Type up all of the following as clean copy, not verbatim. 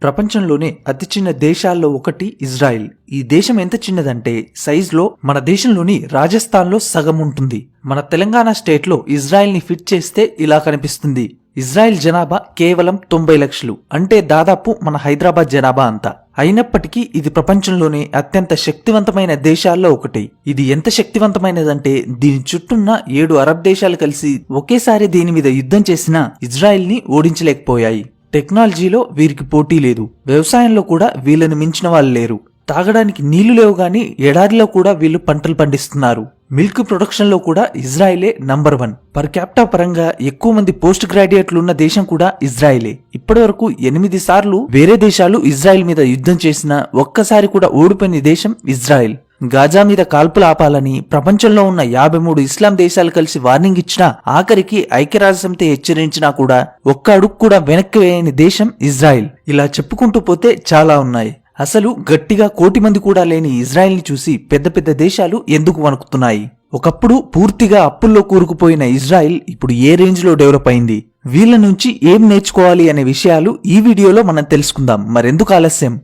ప్రపంచంలోనే అతి చిన్న దేశాల్లో ఒకటి ఇజ్రాయిల్. ఈ దేశం ఎంత చిన్నదంటే సైజులో మన దేశంలోని రాజస్థాన్లో సగం ఉంటుంది. మన తెలంగాణ స్టేట్లో ఇజ్రాయిల్ ని ఫిట్ చేస్తే ఇలా కనిపిస్తుంది. ఇజ్రాయిల్ జనాభా కేవలం 90 లక్షలు, అంటే దాదాపు మన హైదరాబాద్ జనాభా అంతా. అయినప్పటికీ ఇది ప్రపంచంలోనే అత్యంత శక్తివంతమైన దేశాల్లో ఒకటి. ఇది ఎంత శక్తివంతమైనదంటే దీని చుట్టూన్న 7 అరబ్ దేశాలు కలిసి ఒకేసారి దీని మీద యుద్ధం చేసినా ఇజ్రాయిల్ ని ఓడించలేకపోయాయి. టెక్నాలజీలో వీరికి పోటీ లేదు, వ్యవసాయంలో కూడా వీళ్ళని మించిన వాళ్ళు లేరు. తాగడానికి నీళ్లు లేవు గాని ఎడారిలో కూడా వీళ్ళు పంటలు పండిస్తున్నారు. మిల్క్ ప్రొడక్షన్ లో కూడా ఇజ్రాయిలే నంబర్ 1. పర్ క్యాపిటా పరంగా ఎక్కువ మంది పోస్ట్ గ్రాడ్యుయేట్లు ఉన్న దేశం కూడా ఇజ్రాయిలే. ఇప్పటి వరకు 8 సార్లు వేరే దేశాలు ఇజ్రాయిల్ మీద యుద్ధం చేసినా ఒక్కసారి కూడా ఓడిపోయిన దేశం ఇజ్రాయిల్. గాజా మీద కాల్పులు ఆపాలని ప్రపంచంలో ఉన్న 53 ఇస్లాం దేశాలు కలిసి వార్నింగ్ ఇచ్చినా, ఆఖరికి ఐక్యరాజ్యసమితి హెచ్చరించినా కూడా ఒక్క అడుగు కూడా వెనక్కి వేయని దేశం ఇజ్రాయిల్. ఇలా చెప్పుకుంటూ పోతే చాలా ఉన్నాయి. అసలు గట్టిగా 1 కోటి మంది కూడా లేని ఇజ్రాయిల్ ని చూసి పెద్ద పెద్ద దేశాలు ఎందుకు వణుకుతున్నాయి? ఒకప్పుడు పూర్తిగా అప్పుల్లో కూరుకుపోయిన ఇజ్రాయిల్ ఇప్పుడు ఏ రేంజ్ లో డెవలప్ అయింది? వీళ్ళ నుంచి ఏం నేర్చుకోవాలి అనే విషయాలు ఈ వీడియోలో మనం తెలుసుకుందాం. మరెందుకు ఆలస్యం?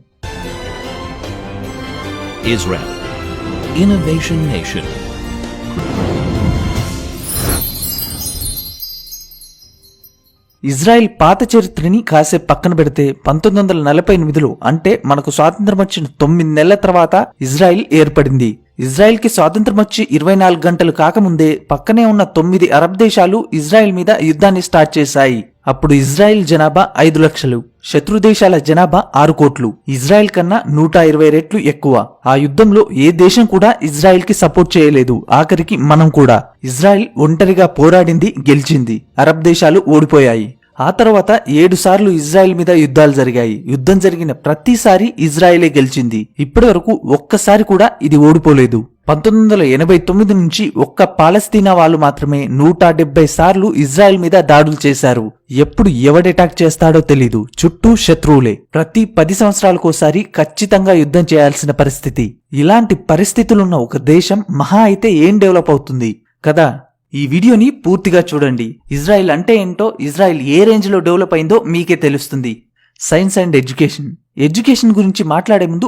Israel, Innovation Nation. ఇజ్రాయిల్ పాత చరిత్రని కాసేపు పక్కన పెడితే 1948లో అంటే మనకు స్వాతంత్రం వచ్చిన 9 నెలల తర్వాత ఇజ్రాయిల్ ఏర్పడింది. ఇజ్రాయిల్ కి స్వాతంత్రం వచ్చి 24 గంటలు కాకముందే పక్కనే ఉన్న 9 అరబ్ దేశాలు ఇజ్రాయిల్ మీద యుద్ధాన్ని స్టార్ట్ చేశాయి. అప్పుడు ఇజ్రాయిల్ జనాభా 5 లక్షలు, శత్రు దేశాల జనాభా 6 కోట్లు. ఇజ్రాయిల్ కన్నా 120 రెట్లు ఎక్కువ. ఆ యుద్ధంలో ఏ దేశం కూడా ఇజ్రాయిల్ కి సపోర్ట్ చేయలేదు, ఆఖరికి మనం కూడా. ఇజ్రాయిల్ ఒంటరిగా పోరాడింది, గెలిచింది. అరబ్ దేశాలు ఓడిపోయాయి. ఆ తర్వాత 7 సార్లు ఇజ్రాయిల్ మీద యుద్ధాలు జరిగాయి. యుద్ధం జరిగిన ప్రతిసారి ఇజ్రాయిలే గెలిచింది. ఇప్పటి వరకు ఒక్కసారి కూడా ఇది ఓడిపోలేదు. 1989 నుంచి ఒక్క పాలస్తీనా వాళ్ళు మాత్రమే 170 సార్లు ఇజ్రాయెల్ మీద దాడులు చేశారు. ఎప్పుడు ఎవడెటాక్ చేస్తాడో తెలీదు, చుట్టూ శత్రువులే. ప్రతి 10 సంవత్సరాలకోసారి ఖచ్చితంగా యుద్ధం చేయాల్సిన పరిస్థితి. ఇలాంటి పరిస్థితులున్న ఒక దేశం మహా అయితే ఏం డెవలప్ అవుతుంది కదా? ఈ వీడియోని పూర్తిగా చూడండి. ఇజ్రాయిల్ అంటే ఏంటో, ఇజ్రాయిల్ ఏ రేంజ్ లో డెవలప్ అయిందో మీకే తెలుస్తుంది. సైన్స్ అండ్ ఎడ్యుకేషన్ గురించి మాట్లాడే ముందు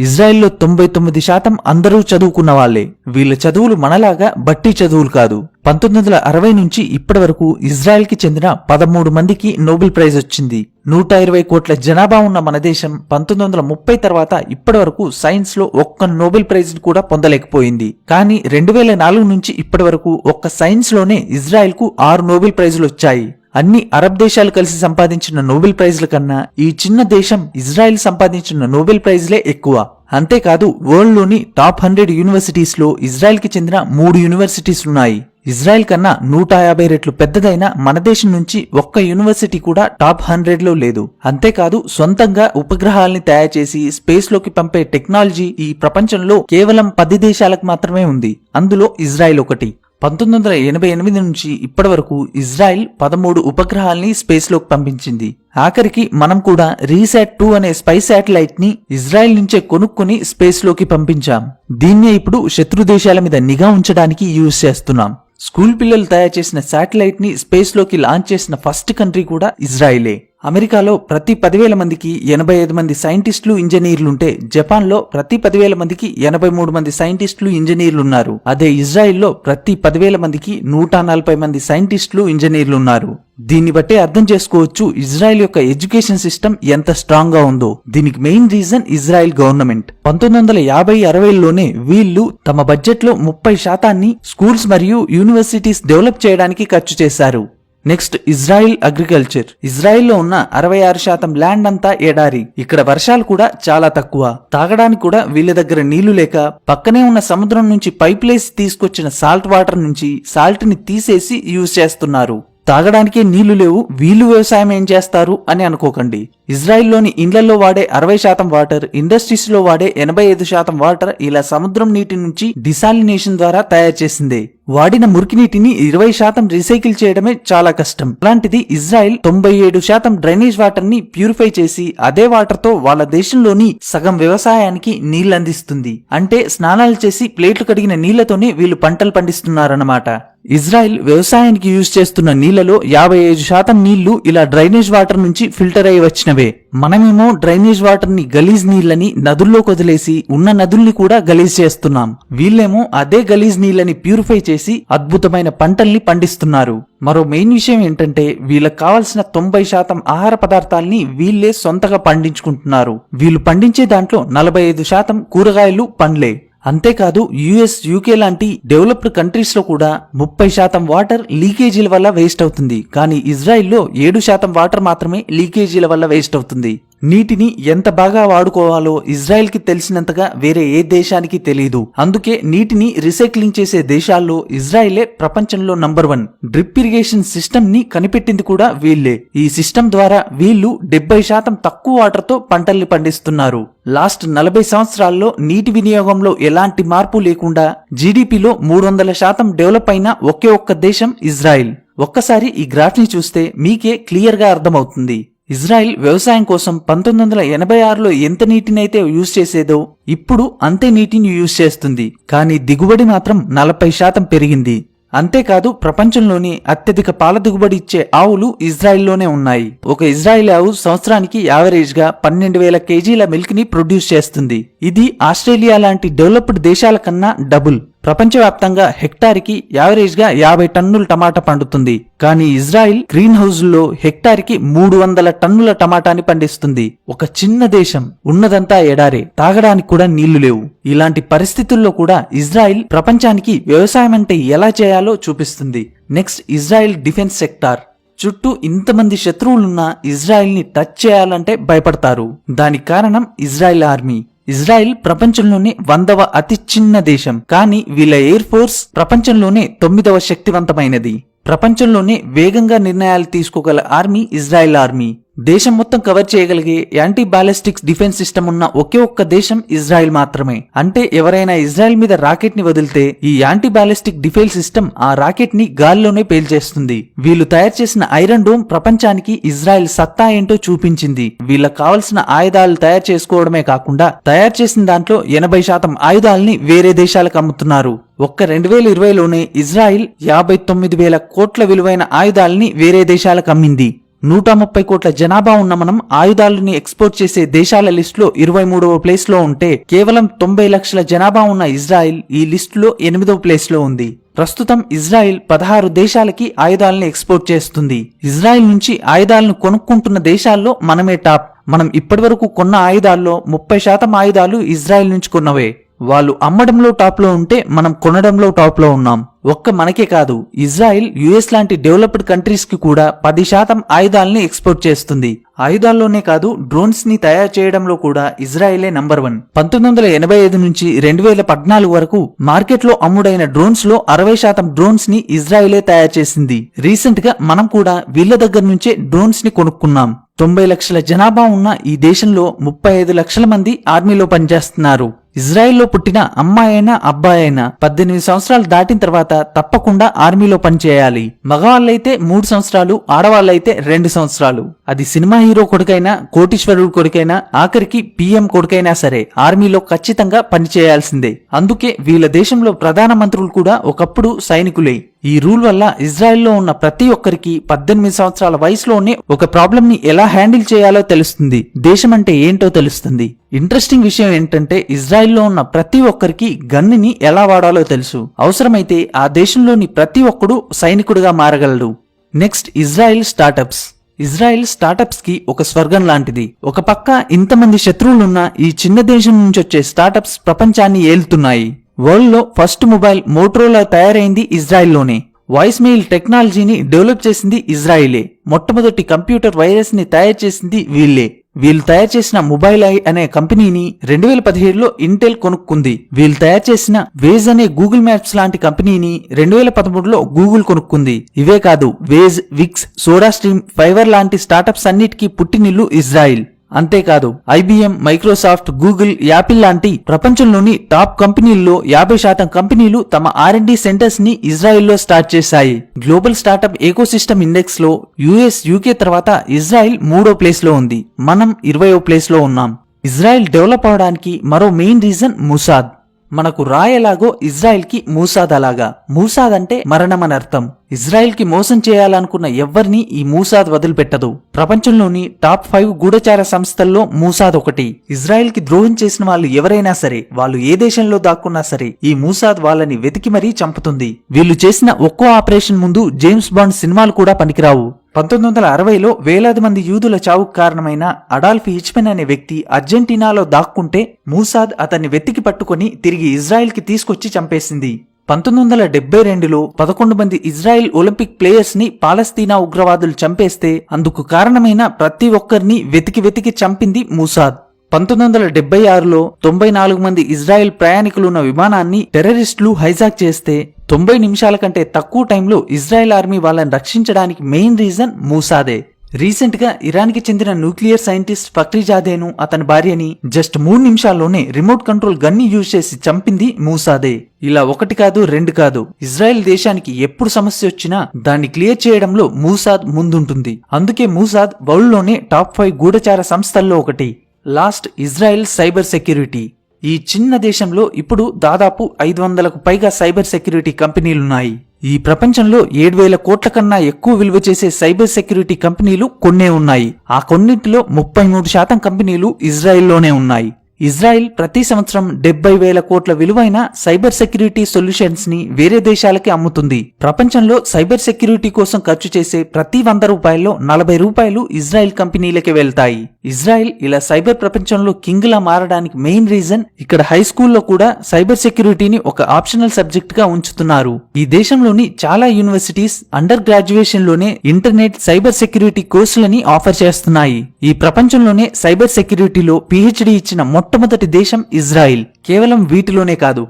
ఇజ్రాయిల్లో 99% అందరూ చదువుకున్న వాళ్లే. వీళ్ళ చదువులు మనలాగా బట్టి చదువులు కాదు. 1960 నుంచి ఇప్పటి వరకు ఇజ్రాయెల్ కి చెందిన 13 మందికి నోబెల్ ప్రైజ్ వచ్చింది. 120 కోట్ల జనాభా ఉన్న మన దేశం 1930 తర్వాత ఇప్పటి వరకు సైన్స్ లో ఒక్క నోబెల్ ప్రైజ్ కూడా పొందలేకపోయింది. కానీ 2004 నుంచి ఇప్పటి వరకు ఒక్క సైన్స్ లోనే ఇజ్రాయెల్ కు 6 నోబెల్ ప్రైజులు వచ్చాయి. అన్ని అరబ్ దేశాలు కలిసి సంపాదించిన నోబెల్ ప్రైజ్ల కన్నా ఈ చిన్న దేశం ఇజ్రాయెల్ సంపాదించిన నోబెల్ ప్రైజ్లే ఎక్కువ. అంతేకాదు, వరల్డ్ లోని టాప్ 100 యూనివర్సిటీస్ లో ఇజ్రాయెల్ కి చెందిన 3 యూనివర్సిటీస్ ఉన్నాయి. ఇజ్రాయెల్ కన్నా 150 రెట్లు పెద్దదైన మన దేశం నుంచి ఒక్క యూనివర్సిటీ కూడా టాప్ 100 లో లేదు. అంతేకాదు, సొంతంగా ఉపగ్రహాల్ని తయారు చేసి స్పేస్ లోకి పంపే టెక్నాలజీ ఈ ప్రపంచంలో కేవలం 10 దేశాలకు మాత్రమే ఉంది. అందులో ఇజ్రాయెల్ ఒకటి. 1988 నుంచి ఇప్పటి వరకు ఇజ్రాయిల్ 13 ఉపగ్రహాల్ని స్పేస్ లోకి పంపించింది. ఆఖరికి మనం కూడా రీసాట్ 2 అనే స్పై శాటిలైట్ ని ఇజ్రాయిల్ నుంచే కొనుక్కొని స్పేస్ లోకి పంపించాం. దీన్నే ఇప్పుడు శత్రు దేశాల మీద నిఘా ఉంచడానికి యూజ్ చేస్తున్నాం. స్కూల్ పిల్లలు తయారు చేసిన శాటిలైట్ ని స్పేస్ లోకి లాంచ్ చేసిన ఫస్ట్ కంట్రీ కూడా ఇజ్రాయిలే. అమెరికాలో ప్రతి 10,000 మందికి 85 మంది సైంటిస్టులు, ఇంజనీర్లుంటే జపాన్ లో ప్రతి 10,000 మందికి 83 మంది సైంటిస్టులు, ఇంజనీర్లున్నారు. అదే ఇజ్రాయిల్లో ప్రతి 10,000 మందికి 140 మంది సైంటిస్టులు, ఇంజనీర్లున్నారు. దీన్ని బట్టే అర్థం చేసుకోవచ్చు ఇజ్రాయిల్ యొక్క ఎడ్యుకేషన్ సిస్టమ్ ఎంత స్ట్రాంగ్ గా ఉందో. దీనికి మెయిన్ రీజన్ ఇజ్రాయిల్ గవర్నమెంట్. 1950-60లోనే వీళ్లు తమ బడ్జెట్ లో 30% స్కూల్స్ మరియు యూనివర్సిటీస్ డెవలప్ చేయడానికి ఖర్చు చేశారు. Next, Israel agriculture. ఇజ్రాయిల్లో ఉన్న 66% ల్యాండ్ అంతా ఎడారి. ఇక్కడ వర్షాలు కూడా చాలా తక్కువ. తాగడానికి కూడా వీళ్ళ దగ్గర నీళ్లు లేక పక్కనే ఉన్న సముద్రం నుంచి పైప్లేసి తీసుకొచ్చిన సాల్ట్ వాటర్ నుంచి సాల్ట్ ని తీసేసి యూజ్ చేస్తున్నారు. తాగడానికే నీళ్లు లేవు, వీళ్ళు వ్యవసాయం ఏం చేస్తారు అని అనుకోకండి. ఇజ్రాయిల్లోని ఇండ్లలో వాడే 60% వాటర్, ఇండస్ట్రీస్ లో వాడే 85% వాటర్ ఇలా సముద్రం నీటి నుంచి డిసాలినేషన్ ద్వారా తయారు చేసిందే. వాడిన మురికి నీటిని 20% రీసైకిల్ చేయడమే చాలా కష్టం. అలాంటిది ఇజ్రాయిల్ 97% డ్రైనేజ్ వాటర్ ని ప్యూరిఫై చేసి అదే వాటర్ తో వాళ్ళ దేశంలోని సగం వ్యవసాయానికి నీళ్లందిస్తుంది. అంటే స్నానాలు చేసి ప్లేట్లు కడిగిన నీళ్లతోనే వీళ్ళు పంటలు పండిస్తున్నారన్నమాట. ఇజ్రాయెల్ వ్యవసాయానికి యూజ్ చేస్తున్న నీళ్లలో 55% నీళ్లు ఇలా డ్రైనేజ్ వాటర్ నుంచి ఫిల్టర్ అయి వచ్చినవే. మనమేమో డ్రైనేజ్ వాటర్ ని గలీజ్ నీళ్లని నదుల్లోకి వదిలేసి ఉన్న నదుల్ని కూడా గలీజ్ చేస్తున్నాం. వీళ్ళేమో అదే గలీజ్ నీళ్లని ప్యూరిఫై చేసి అద్భుతమైన పంటల్ని పండిస్తున్నారు. మరో మెయిన్ విషయం ఏంటంటే వీళ్ళకి కావాల్సిన 90% ఆహార పదార్థాల్ని వీళ్ళే సొంతగా పండించుకుంటున్నారు. వీళ్ళు పండించే దాంట్లో 45% కూరగాయలు, పండ్లే. అంతేకాదు యుఎస్, యూకే లాంటి డెవలప్డ్ కంట్రీస్ లో కూడా 30% వాటర్ లీకేజీల వల్ల వేస్ట్ అవుతుంది. కానీ ఇజ్రాయిల్లో 7% వాటర్ మాత్రమే లీకేజీల వల్ల వేస్ట్ అవుతుంది. నీటిని ఎంత బాగా వాడుకోవాలో ఇజ్రాయెల్ కి తెలిసినంతగా వేరే ఏ దేశానికి తెలియదు. అందుకే నీటిని రీసైక్లింగ్ చేసే దేశాల్లో ఇజ్రాయెలే ప్రపంచంలో నంబర్ 1. డ్రిప్ ఇరిగేషన్ సిస్టమ్ ని కనిపెట్టింది కూడా వీళ్లే. ఈ సిస్టమ్ ద్వారా వీళ్లు 70% తక్కువ వాటర్ తో పంటల్ని పండిస్తున్నారు. లాస్ట్ 40 సంవత్సరాల్లో నీటి వినియోగంలో ఎలాంటి మార్పు లేకుండా జీడీపీలో 300% డెవలప్ అయిన ఒకే ఒక్క దేశం ఇజ్రాయెల్. ఒక్కసారి ఈ గ్రాఫ్ ని చూస్తే మీకే క్లియర్ గా అర్థమవుతుంది. ఇజ్రాయెల్ వ్యవసాయం కోసం 1986లో ఎంత నీటినైతే యూజ్ చేసేదో ఇప్పుడు అంతే నీటిని యూజ్ చేస్తుంది. కానీ దిగుబడి మాత్రం 40% పెరిగింది. అంతేకాదు ప్రపంచంలోని అత్యధిక పాల దిగుబడి ఇచ్చే ఆవులు ఇజ్రాయెల్లోనే ఉన్నాయి. ఒక ఇజ్రాయెల్ ఆవు సంవత్సరానికి యావరేజ్ గా 12,000 కేజీల మిల్క్ ని ప్రొడ్యూస్ చేస్తుంది. ఇది ఆస్ట్రేలియా లాంటి డెవలప్డ్ దేశాల కన్నా డబుల్. ప్రపంచవ్యాప్తంగా హెక్టార్కి యావరేజ్ గా 50 టన్నుల టమాటా పండుతుంది. కానీ ఇజ్రాయెల్ గ్రీన్ హౌస్లో హెక్టార్కి 300 టన్నుల టమాటాని పండిస్తుంది. ఒక చిన్న దేశం, ఉన్నదంతా ఎడారే, తాగడానికి కూడా నీళ్లు లేవు. ఇలాంటి పరిస్థితుల్లో కూడా ఇజ్రాయెల్ ప్రపంచానికి వ్యవసాయం అంటే ఎలా చేయాలో చూపిస్తుంది. Next Israel defence sector. చుట్టూ ఇంతమంది శత్రువులున్నా ఇజ్రాయెల్ ని టచ్ చేయాలంటే భయపడతారు. దానికి కారణం ఇజ్రాయెల్ ఆర్మీ. ఇజ్రాయెల్ ప్రపంచంలోనే 100వ అతి చిన్న దేశం. కానీ వీళ్ళ ఎయిర్ ఫోర్స్ ప్రపంచంలోనే 9వ శక్తివంతమైనది. ప్రపంచంలోనే వేగంగా నిర్ణయాలు తీసుకోగల ఆర్మీ ఇజ్రాయెల్ ఆర్మీ. దేశం మొత్తం కవర్ చేయగలిగే యాంటీ బాలిస్టిక్స్ డిఫెన్స్ సిస్టమ్ ఉన్న ఒకే ఒక్క దేశం ఇజ్రాయెల్ మాత్రమే. అంటే ఎవరైనా ఇజ్రాయెల్ మీద రాకెట్ ని వదిలితే ఈ యాంటీ బాలిస్టిక్ డిఫెన్స్ సిస్టమ్ ఆ రాకెట్ ని గాల్లోనే పేల్చేస్తుంది. వీళ్ళు తయారు చేసిన ఐరన్ డోమ్ ప్రపంచానికి ఇజ్రాయెల్ సత్తా ఏంటో చూపించింది. వీళ్ళకి కావలసిన ఆయుధాలు తయారు చేసుకోవడమే కాకుండా తయారు చేసిన దాంట్లో 80% ఆయుధాలని వేరే దేశాలకు అమ్ముతున్నారు. ఒక్క 2020లోనే ఇజ్రాయెల్ 59,000 కోట్ల విలువైన ఆయుధాలని వేరే దేశాలకు అమ్మింది. 130 కోట్ల జనాభా ఉన్న మనం ఆయుధాలని ఎక్స్పోర్ట్ చేసే దేశాల లిస్టులో 23వ ప్లేస్ లో ఉంటే కేవలం 90 లక్షల జనాభా ఉన్న ఇజ్రాయెల్ ఈ లిస్టులో 8వ ప్లేస్ లో ఉంది. ప్రస్తుతం ఇజ్రాయెల్ 16 దేశాలకి ఆయుధాలను ఎక్స్పోర్ట్ చేస్తుంది. ఇజ్రాయెల్ నుంచి ఆయుధాలను కొనుక్కుంటున్న దేశాల్లో మనమే టాప్. మనం ఇప్పటివరకు కొన్న ఆయుధాల్లో 30% ఆయుధాలు ఇజ్రాయెల్ నుంచి కొన్నవే. వాళ్ళు అమ్మడంలో టాప్ లో ఉంటే మనం కొనడంలో టాప్ లో ఉన్నాం. ఒక్క మనకే కాదు, ఇజ్రాయెల్ యుఎస్ లాంటి డెవలప్డ్ కంట్రీస్ కి కూడా 10% ఆయుధాలని ఎక్స్పోర్ట్ చేస్తుంది. ఆయుధాల్లోనే కాదు డ్రోన్స్ ని తయారు చేయడంలో కూడా ఇజ్రాయెలే నంబర్ 1. 1985 నుంచి 2014 వరకు మార్కెట్ లో అమ్ముడైన డ్రోన్స్ లో 60% డ్రోన్స్ ని ఇజ్రాయెలే తయారు చేసింది. రీసెంట్ గా మనం కూడా వీళ్ళ దగ్గర నుంచే డ్రోన్స్ ని కొనుక్కున్నాం. 90 లక్షల జనాభా ఉన్న ఈ దేశంలో 35 లక్షల మంది ఆర్మీలో పనిచేస్తున్నారు. ఇజ్రాయెల్లో పుట్టిన అమ్మాయైనా అబ్బాయైనా 18 సంవత్సరాలు దాటిన తర్వాత తప్పకుండా ఆర్మీలో పనిచేయాలి. మగవాళ్ళైతే 3 సంవత్సరాలు, ఆడవాళ్ళైతే 2 సంవత్సరాలు. అది సినిమా హీరో కొడుకైనా, కోటీశ్వరుడు కొడుకైనా, ఆఖరికి PM కొడుకైనా సరే ఆర్మీలో ఖచ్చితంగా పనిచేయాల్సిందే. అందుకే వీళ్ళ దేశంలో ప్రధానమంత్రులు కూడా ఒకప్పుడు సైనికులే. ఈ రూల్ వల్ల ఇజ్రాయెల్లో ఉన్న ప్రతి ఒక్కరికి 18 సంవత్సరాల వయసులోనే ఒక ప్రాబ్లం ని ఎలా హ్యాండిల్ చేయాలో తెలుస్తుంది. దేశం అంటే ఏంటో తెలుస్తుంది. ఇంట్రెస్టింగ్ విషయం ఏంటంటే ఇజ్రాయెల్లో ఉన్న ప్రతి ఒక్కరికి గన్నుని ఎలా వాడాలో తెలుసు. అవసరమైతే ఆ దేశంలోని ప్రతి ఒక్కడు సైనికుడిగా మారగలడు. Next Israel startups. Israel startups కి ఒక స్వర్గం లాంటిది. ఒక పక్క ఇంతమంది శత్రువులున్న ఈ చిన్న దేశం నుంచి వచ్చే స్టార్టప్స్ ప్రపంచాన్ని ఏలుతున్నాయి. వరల్డ్ లో ఫస్ట్ మొబైల్ మోటరోలా తయారైంది ఇజ్రాయెల్లోనే. వాయిస్ మెయిల్ టెక్నాలజీని డెవలప్ చేసింది ఇజ్రాయెలే. మొట్టమొదటి కంప్యూటర్ వైరస్ ని తయారు చేసింది వీళ్ళే. వీళ్ళు తయారు చేసిన మొబైల్ ఐ అనే కంపెనీని 2017లో ఇంటెల్ కొనుక్కుంది. వీళ్ళు తయారు చేసిన వేజ్ అనే గూగుల్ మ్యాప్స్ లాంటి కంపెనీని 2013లో గూగుల్ కొనుక్కుంది. ఇవే కాదు, Waze, Wix, SodaStream, Fiverr లాంటి స్టార్టప్స్ అన్నిటికీ పుట్టినిల్లు ఇజ్రాయెల్. అంతేకాదు IBM, మైక్రోసాఫ్ట్, గూగుల్, యాపిల్ లాంటి ప్రపంచంలోని టాప్ కంపెనీల్లో 50% కంపెనీలు తమ R&D సెంటర్స్ ని ఇజ్రాయెల్లో స్టార్ట్ చేశాయి. గ్లోబల్ స్టార్టప్ ఎకోసిస్టమ్ ఇండెక్స్ లో US, UK తర్వాత ఇజ్రాయెల్ 3వ ప్లేస్ లో ఉంది. మనం 20వ ప్లేస్ లో ఉన్నాం. ఇజ్రాయెల్ డెవలప్ అవడానికి మరో మెయిన్ రీజన్ ముసాద్. మనకు రా ఎలాగో ఇజ్రాయెల్ కి మూసాద్ అలాగా. మూసాద్ అంటే మరణం అని అర్థం. ఇజ్రాయెల్ కి మోసం చేయాలనుకున్న ఎవ్వరిని ఈ మూసాద్ వదిలిపెట్టదు. ప్రపంచంలోని టాప్ 5 గూఢచార సంస్థల్లో మూసాద్ ఒకటి. ఇజ్రాయెల్ కి ద్రోహం చేసిన వాళ్ళు ఎవరైనా సరే, వాళ్ళు ఏ దేశంలో దాక్కున్నా సరే, ఈ మూసాద్ వాళ్ళని వెతికి మరీ చంపుతుంది. వీళ్ళు చేసిన ఒక్కో ఆపరేషన్ ముందు జేమ్స్ బాండ్ సినిమాలు కూడా పనికిరావు. 1960లో వేలాది మంది యూదుల చావుకు కారణమైన అడాల్ఫ్ హిచ్మెన్ అనే వ్యక్తి అర్జెంటీనాలో దాక్కుంటే మూసాద్ అతన్ని వెతికి పట్టుకుని తిరిగి ఇజ్రాయెల్ కి తీసుకొచ్చి చంపేసింది. 1972లో 11 మంది ఇజ్రాయెల్ ఒలింపిక్ ప్లేయర్స్ ని పాలస్తీనా ఉగ్రవాదులు చంపేస్తే అందుకు కారణమైన ప్రతి ఒక్కరిని వెతికి చంపింది మూసాద్. 1976లో 94 మంది ఇజ్రాయెల్ ప్రయాణికులున్న విమానాన్ని టెర్రరిస్టులు హైజాక్ చేస్తే 90 నిమిషాల కంటే తక్కువ టైంలో ఇజ్రాయెల్ ఆర్మీ వాళ్ళని రక్షించడానికి మెయిన్ రీజన్ మూసాదే. రీసెంట్ గా ఇరాన్ కి చెందిన న్యూక్లియర్ సైంటిస్ట్ ఫక్రీజాదేను అతని భార్యని జస్ట్ 3 నిమిషాల్లోనే రిమోట్ కంట్రోల్ గన్ని యూజ్ చేసి చంపింది మూసాదే. ఇలా ఒకటి కాదు, రెండు కాదు, ఇజ్రాయెల్ దేశానికి ఎప్పుడు సమస్య వచ్చినా దాన్ని క్లియర్ చేయడంలో మూసాద్ ముందుంటుంది. అందుకే మూసాద్ వరల్డ్ లోనే టాప్ 5 గూఢచార సంస్థల్లో ఒకటి. Last, Israel cyber security. ఈ చిన్న దేశంలో ఇప్పుడు దాదాపు 500కు పైగా సైబర్ సెక్యూరిటీ కంపెనీలున్నాయి. ఈ ప్రపంచంలో 7,000 కోట్ల కన్నా ఎక్కువ విలువ చేసే సైబర్ సెక్యూరిటీ కంపెనీలు కొన్నే ఉన్నాయి. ఆ కొన్నింటిలో 33% కంపెనీలు ఇజ్రాయెల్లోనే ఉన్నాయి. ఇజ్రాయెల్ ప్రతి సంవత్సరం 70,000 కోట్ల విలువైన సైబర్ సెక్యూరిటీ సొల్యూషన్స్ ని వేరే దేశాలకి అమ్ముతుంది. ప్రపంచంలో సైబర్ సెక్యూరిటీ కోసం ఖర్చు చేసే ప్రతి 100 రూపాయల్లో 40 రూపాయలు ఇజ్రాయెల్ కంపెనీలకే వెళ్తాయి. ఇజ్రాయెల్ ఇలా సైబర్ ప్రపంచంలో కింగ్ లా మారడానికి మెయిన్ రీజన్ ఇక్కడ హై స్కూల్లో కూడా సైబర్ సెక్యూరిటీని ఒక ఆప్షనల్ సబ్జెక్ట్ గా ఉంచుతున్నారు. ఈ దేశంలోని చాలా యూనివర్సిటీస్ అండర్ గ్రాడ్యుయేషన్ లోనే ఇంటర్నెట్ సైబర్ సెక్యూరిటీ కోర్సులని ఆఫర్ చేస్తున్నాయి. ఈ ప్రపంచంలోనే సైబర్ సెక్యూరిటీలో పిహెచ్డి ఇచ్చిన మొట్టమొదటి దేశం ఇజ్రాయెల్. కేవలం వీటిలోనే కాదు,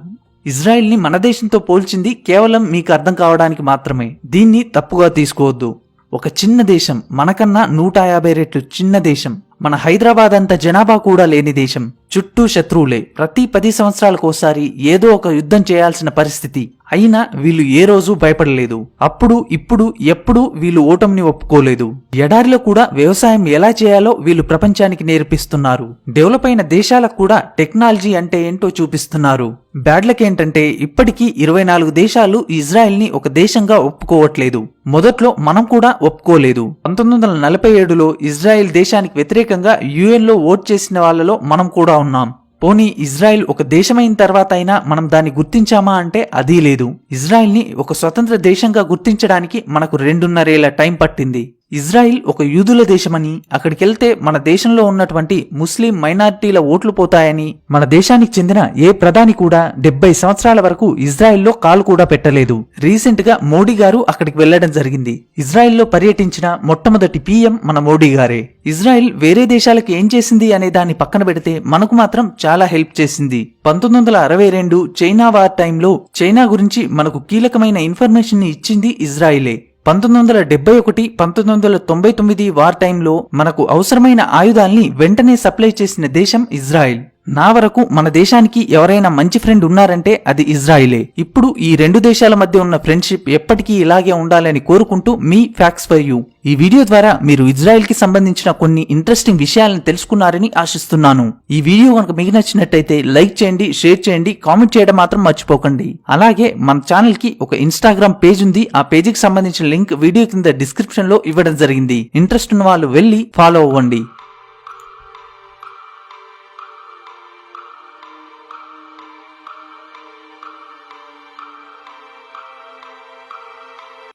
ఇజ్రాయెల్ ని మన దేశంతో పోల్చింది కేవలం మీకు అర్థం కావడానికి మాత్రమే. దీన్ని తప్పుగా తీసుకోవద్దు. ఒక చిన్న దేశం, మనకన్నా 150 రెట్లు చిన్న దేశం, మన హైదరాబాద్ అంత జనాభా కూడా లేని దేశం, చుట్టూ శత్రువులే, ప్రతి 10 సంవత్సరాలకోసారి ఏదో ఒక యుద్ధం చేయాల్సిన పరిస్థితి. అయినా వీళ్ళు ఏ రోజు భయపడలేదు. అప్పుడు ఇప్పుడు ఎప్పుడు వీళ్ళు ఓటమిని ఒప్పుకోలేదు. ఎడారిలో కూడా వ్యవసాయం ఎలా చేయాలో వీళ్ళు ప్రపంచానికి నేర్పిస్తున్నారు. డెవలప్ అయిన దేశాలకు కూడా టెక్నాలజీ అంటే ఏంటో చూపిస్తున్నారు. బ్యాడ్ లక్ ఏంటంటే ఇప్పటికీ 24 దేశాలు ఇజ్రాయెల్ ని ఒక దేశంగా ఒప్పుకోవట్లేదు. మొదట్లో మనం కూడా ఒప్పుకోలేదు. 1947లో ఇజ్రాయెల్ దేశానికి వ్యతిరేకంగా UN లో ఓట్ చేసిన వాళ్ళలో మనం కూడా ఉన్నాం. పోనీ ఇజ్రాయెల్ ఒక దేశమైన తర్వాత అయినా మనం దాన్ని గుర్తించామా అంటే అదీ లేదు. ఇజ్రాయెల్ ని ఒక స్వతంత్ర దేశంగా గుర్తించడానికి మనకు 2.5 ఏళ్ల టైం పట్టింది. ఇజ్రాయెల్ ఒక యూదుల దేశమని, అక్కడికెళ్తే మన దేశంలో ఉన్నటువంటి ముస్లిం మైనారిటీల ఓట్లు పోతాయని మన దేశానికి చెందిన ఏ ప్రధాని కూడా 70 సంవత్సరాల వరకు ఇజ్రాయెల్లో కాలు కూడా పెట్టలేదు. రీసెంట్ గా మోడీ గారు అక్కడికి వెళ్లడం జరిగింది. ఇజ్రాయెల్లో పర్యటించిన మొట్టమొదటి PM మన మోడీ గారే. ఇజ్రాయెల్ వేరే దేశాలకు ఏం చేసింది అనే దాన్ని పక్కన పెడితే మనకు మాత్రం చాలా హెల్ప్ చేసింది. 1962 చైనా వార్ టైంలో చైనా గురించి మనకు కీలకమైన ఇన్ఫర్మేషన్ ని ఇచ్చింది ఇజ్రాయెలే. 1971, 1999 వార్ టైంలో మనకు అవసరమైన ఆయుధాల్ని వెంటనే సప్లై చేసిన దేశం ఇజ్రాయెల్. నా వరకు మన దేశానికి ఎవరైనా మంచి ఫ్రెండ్ ఉన్నారంటే అది ఇజ్రాయిలే. ఇప్పుడు ఈ రెండు దేశాల మధ్య ఉన్న ఫ్రెండ్షిప్ ఎప్పటికీ ఇలాగే ఉండాలని కోరుకుంటూ మీ ఫ్యాక్ట్స్ ఫర్ యూ. ఈ వీడియో ద్వారా మీరు ఇజ్రాయెల్ కి సంబంధించిన కొన్ని ఇంట్రెస్టింగ్ విషయాలను తెలుసుకున్నారని ఆశిస్తున్నాను. ఈ వీడియో కనుక మీకు నచ్చినట్టయితే లైక్ చేయండి, షేర్ చేయండి, కామెంట్ చేయడం మాత్రం మర్చిపోకండి. అలాగే మన ఛానల్ కి ఒక ఇన్స్టాగ్రామ్ పేజ్ ఉంది. ఆ పేజీకి సంబంధించిన లింక్ వీడియో కింద డిస్క్రిప్షన్ లో ఇవ్వడం జరిగింది. ఇంట్రెస్ట్ ఉన్న వాళ్ళు వెళ్లి ఫాలో అవ్వండి.